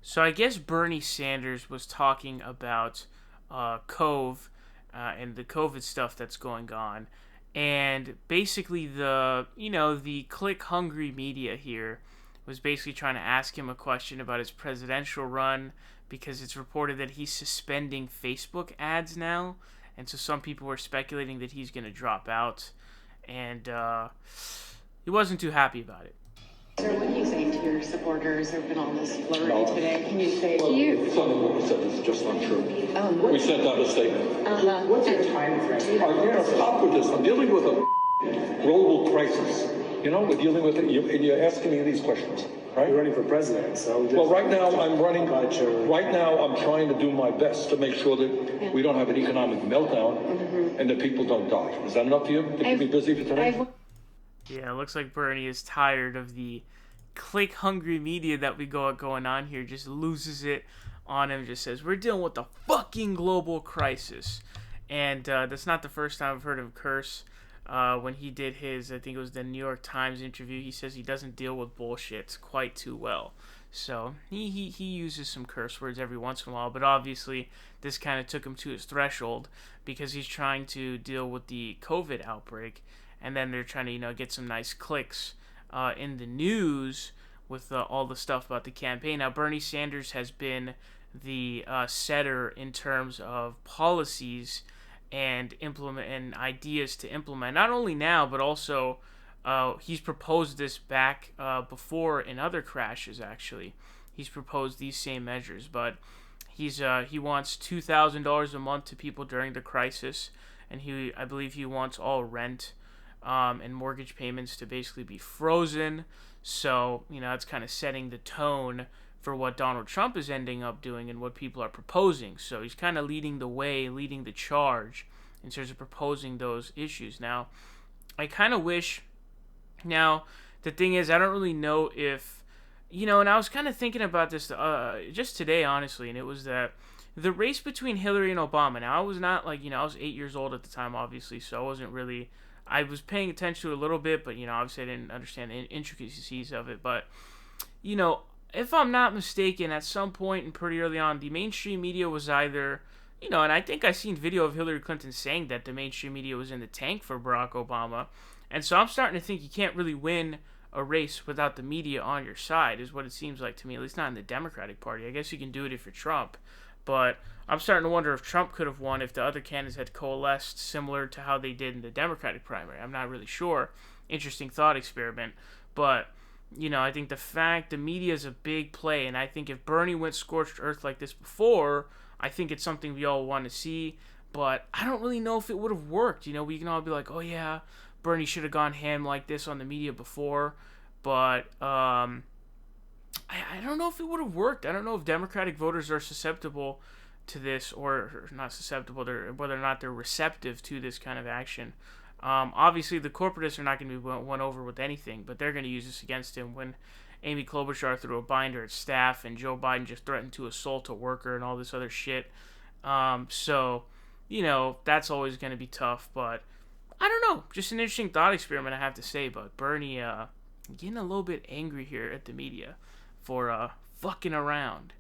So I guess Bernie Sanders was talking about Cove and the COVID stuff that's going on, and basically the click hungry media here was basically trying to ask him a question about his presidential run because it's reported that he's suspending Facebook ads now, and so some people were speculating that he's going to drop out, and he wasn't too happy about it. Sir, what are you saying to your supporters? There have been all this flurry today. Can you say to you? Some of what we said is just untrue. We sent out a statement. What's your time frame? Stop with this. I'm dealing with a global crisis. We're dealing with it, and you're asking me these questions, right? You're running for president, so... Well, right now I'm running... Right now I'm trying to do my best to make sure that we don't have an economic meltdown and that people don't die. Is that enough for you to keep me busy for today? Yeah, it looks like Bernie is tired of the click-hungry media that we got going on here. Just loses it on him. Just says, we're dealing with the fucking global crisis. And that's not the first time I've heard him curse. When he did his, I think it was the New York Times interview, he says he doesn't deal with bullshit quite too well. So he uses some curse words every once in a while. But obviously, this kind of took him to his threshold because he's trying to deal with the COVID outbreak. And then they're trying to, get some nice clicks in the news with all the stuff about the campaign. Now, Bernie Sanders has been the setter in terms of policies and ideas to implement. Not only now, but also he's proposed this back before in other crashes. Actually, he's proposed these same measures, but he wants $2,000 a month to people during the crisis, and I believe he wants all rent and mortgage payments to basically be frozen. So, it's kind of setting the tone for what Donald Trump is ending up doing and what people are proposing. So he's kind of leading the way, leading the charge in terms of proposing those issues. Now, I kind of wish... Now, the thing is, I don't really know if... and I was kind of thinking about this just today, honestly, and it was that the race between Hillary and Obama. Now, I was not I was 8 years old at the time, obviously, so I wasn't really... I was paying attention to it a little bit, but, obviously I didn't understand the intricacies of it. But, if I'm not mistaken, at some point and pretty early on, the mainstream media was either, and I think I seen video of Hillary Clinton saying that the mainstream media was in the tank for Barack Obama. And so I'm starting to think you can't really win a race without the media on your side, is what it seems like to me, at least not in the Democratic Party. I guess you can do it if you're Trump. But I'm starting to wonder if Trump could have won if the other candidates had coalesced similar to how they did in the Democratic primary. I'm not really sure. Interesting thought experiment. But, I think the media is a big play. And I think if Bernie went scorched earth like this before, I think it's something we all want to see. But I don't really know if it would have worked. We can all be like, oh yeah, Bernie should have gone ham like this on the media before. But I don't know if it would have worked. I don't know if Democratic voters are susceptible to this, or not susceptible, whether or not they're receptive to this kind of action. Obviously, the corporatists are not going to be won over with anything, but they're going to use this against him when Amy Klobuchar threw a binder at staff and Joe Biden just threatened to assault a worker and all this other shit. So, that's always going to be tough, but I don't know. Just an interesting thought experiment, I have to say, but Bernie getting a little bit angry here at the media for fucking around.